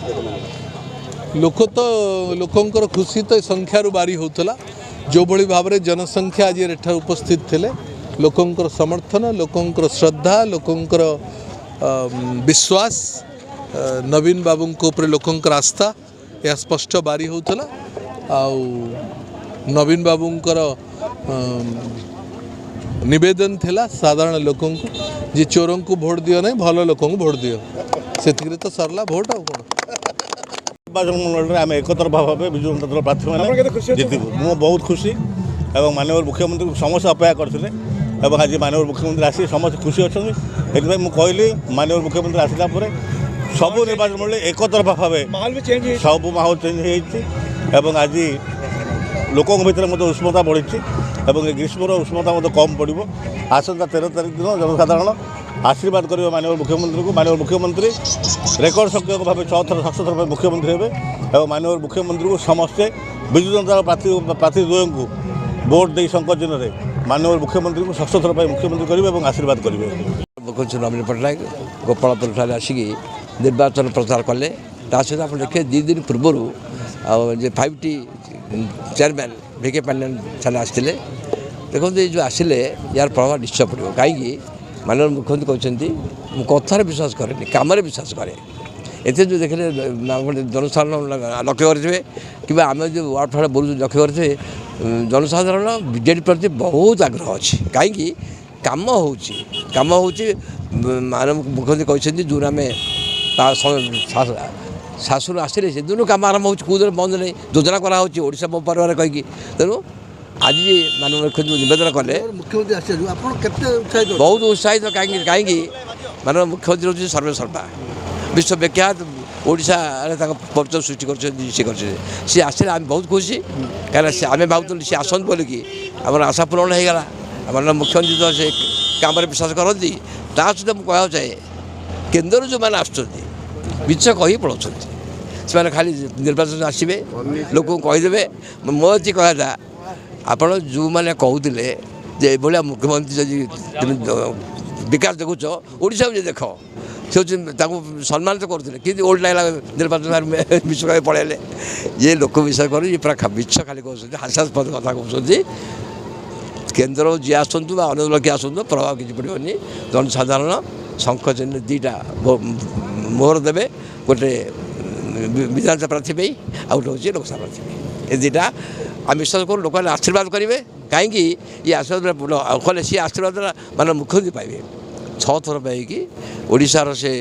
लोक तो लोकंर खुशी तो संख्यार बारी होता जो भली भाव में जनसंख्या आज एठार उपस्थित थे लोकंर समर्थन लोकंर श्रद्धा लोकंर विश्वास नवीन बाबू ऊपर लोकंर आस्था यह स्पष्ट बारी होता नवीन बाबूंकर निवेदन थिला साधारण लोक जी चोरों को भोट दियो नहीं भल लोक भोट दियो से तो सरला भोट आउ कौन निर्वाचन मंडल आम एकतरफा भाव विजु जनता दल प्रार्थी मैंने जीतबू मु बहुत खुशी और माननीय मुख्यमंत्री को समस्त अपेक्षा करते आज माननीय मुख्यमंत्री आसी समस्त खुशी अच्छा से मुझे कहली माननीय मुख्यमंत्री आसला सबू निर्वाचन मंडल एकतरफा भाव सब माहौल चेंज हो आज लोकों भितर मत उष्मता बढ़ी ग्रीष्मर उष्मता मत कम पड़ो आसंता 13 तारीख दिन जनसाधारण आशीर्वाद कर माननीय मुख्यमंत्री को माननीय मुख्यमंत्री रेकर्ड संख्यक भाव 6 थर 7 थर मुख्यमंत्री हे और माननीय मुख्यमंत्री को समस्ते विजु जनता प्रार्थी द्वय को भोट दे संकट दिन में माननीय मुख्यमंत्री को 6 थर मुख्यमंत्री करेंगे आशीर्वाद करेंगे। मुख्यमंत्री नवीन पट्टनायक गोपालपुर आसिक निर्वाचन प्रचार कले सहित आप देखिए 2 दिन पूर्वर 5T चेयरमैन भिके पांडियन साल आसते देखो ये जो आसिले यार प्रभाव निश्चय पड़ो कहीं माननीय मुख्यमंत्री कहते मुझे कथार विश्वास कैनि कम विश्वास कै एते जो देखिए जनसाधारण लक्ष्य करेंगे कि आम जो वार्ड फाड़ बोलू लक्ष्य करेंगे जनसाधारण बीजेडी प्रति बहुत आग्रह अच्छी कहीं कम हो माननीय मुख्यमंत्री कहते जो आम शासन आसिले से दिन कम आरंभ हो बंद नहीं योजना कराशा मो परिवार कहीकि तेणु आज माननीय मुख्यमंत्री निवेदन कले मुख्यमंत्री बहुत उत्साहित कहीं माननीय मुख्यमंत्री हूँ सर्वेसर्वा विश्व विख्यात ओडिशा परिचय सृष्टि कर आसले आम बहुत खुशी कहीं आम भावुँ सी आसन बोलिकी आम आशा पूरण होगा माननीय मुख्यमंत्री तो से कम विश्वास करती सहित मुझे कह चाहे केन्द्र जो मैंने आसुँच मिछ कही पड़ाऊँ से खाली निर्वाचन आसवे लोक कहीदेवे मो ये कहता आपण जो मैंने कहते ये मुख्यमंत्री जब विकास देखुच ओडिशा को देख से सम्मानित करते कि ओल्ड लगला निर्वाचन मिछ कही पड़े ये लोक विषय कर पूरा मिछ खाली कहते हास्यास्पद कथा कहते केन्द्र जी आसतु अन्य दल किए आसतु प्रभाव किसी पड़ोनी जनसाधारण शंख चिन्ह 2टा मोहर देवे गोटे विधानसभा प्रार्थी पे आ गए हूँ लोकसभा प्रार्थी ये 2टा आम विश्वास कर लोक आशीर्वाद करेंगे कहीं ये आशीर्वाद कले सी आशीर्वाद मान मुख्यमंत्री पाइबे 6 थर पाई ओडिशार से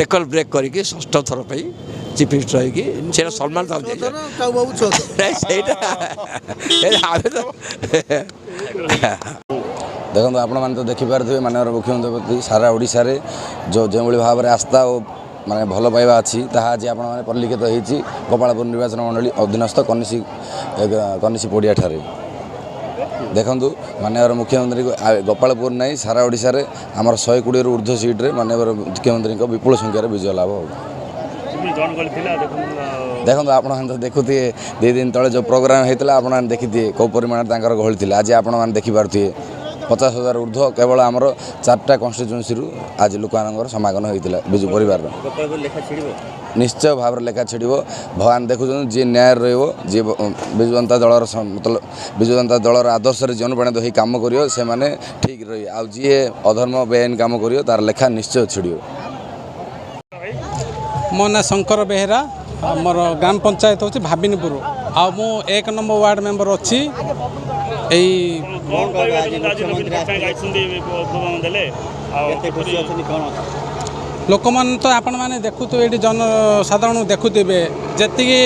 रेकर्ड ब्रेक करके 6ठ थर चीफ मिनिस्टर होगी सम्मान देखो आपण मैंने तो देखिपे माननीय मुख्यमंत्री सारा ओडिशा रे जो भाव में आस्था और माने भल पाइबा अच्छी आज आपण मैंने परिलिखित होती गोपालपुर निर्वाचन मंडली अधीनस्थ कनिसी पड़िया ठारे देखु माननीय मुख्यमंत्री को गोपालपुर नहीं सारा ओडिशा रे आमर 120 ऊर्ध्व सीट्रे माननीय मुख्यमंत्री को विपुल संख्यार विजय लाभ हो देखो आप देखुए 2 दिन तले जो प्रोग्राम होता आप देखिए कौ परिमाण गहली थी आज आप देखिपे 50,000 ऊर्ध्व केवल आमर 4टा कन्स्टिट्यूएंसी आज लोक समागम होता विजु परिवार निश्चय भाव लेखा छिड़ भगवान देखुं जी न्याय रे विजु जनता दल मतलब विजु जनता दलर आदर्श से जी अनुप्राणित हो कम कर से माने ठीक रही आ जी अधर्म बेआईन कम कर तार लेखा निश्चय छिड़। मो ना शंकर बेहेरा मोर ग्राम पंचायत हूँ भाविनीपुर आ मु 1 नंबर वार्ड मेंबर अच्छी लोक मैंने तो आपण मैंने देखुए ये जनसाधारण देखुवे जी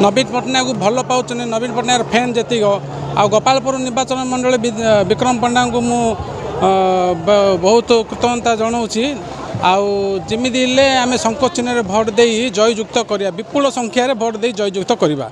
नवीन पट्टनायक भल पाँच नवीन पट्टनायक फैन जी आ गोपालपुर निर्वाचन मंडल विक्रम पंडा को मु बहुत कृतज्ञता जनाऊँगी आमि आम संकोच चिन्ह भोट दे जययुक्त करवा विपुल संख्यार भोट दे जययुक्त करवा।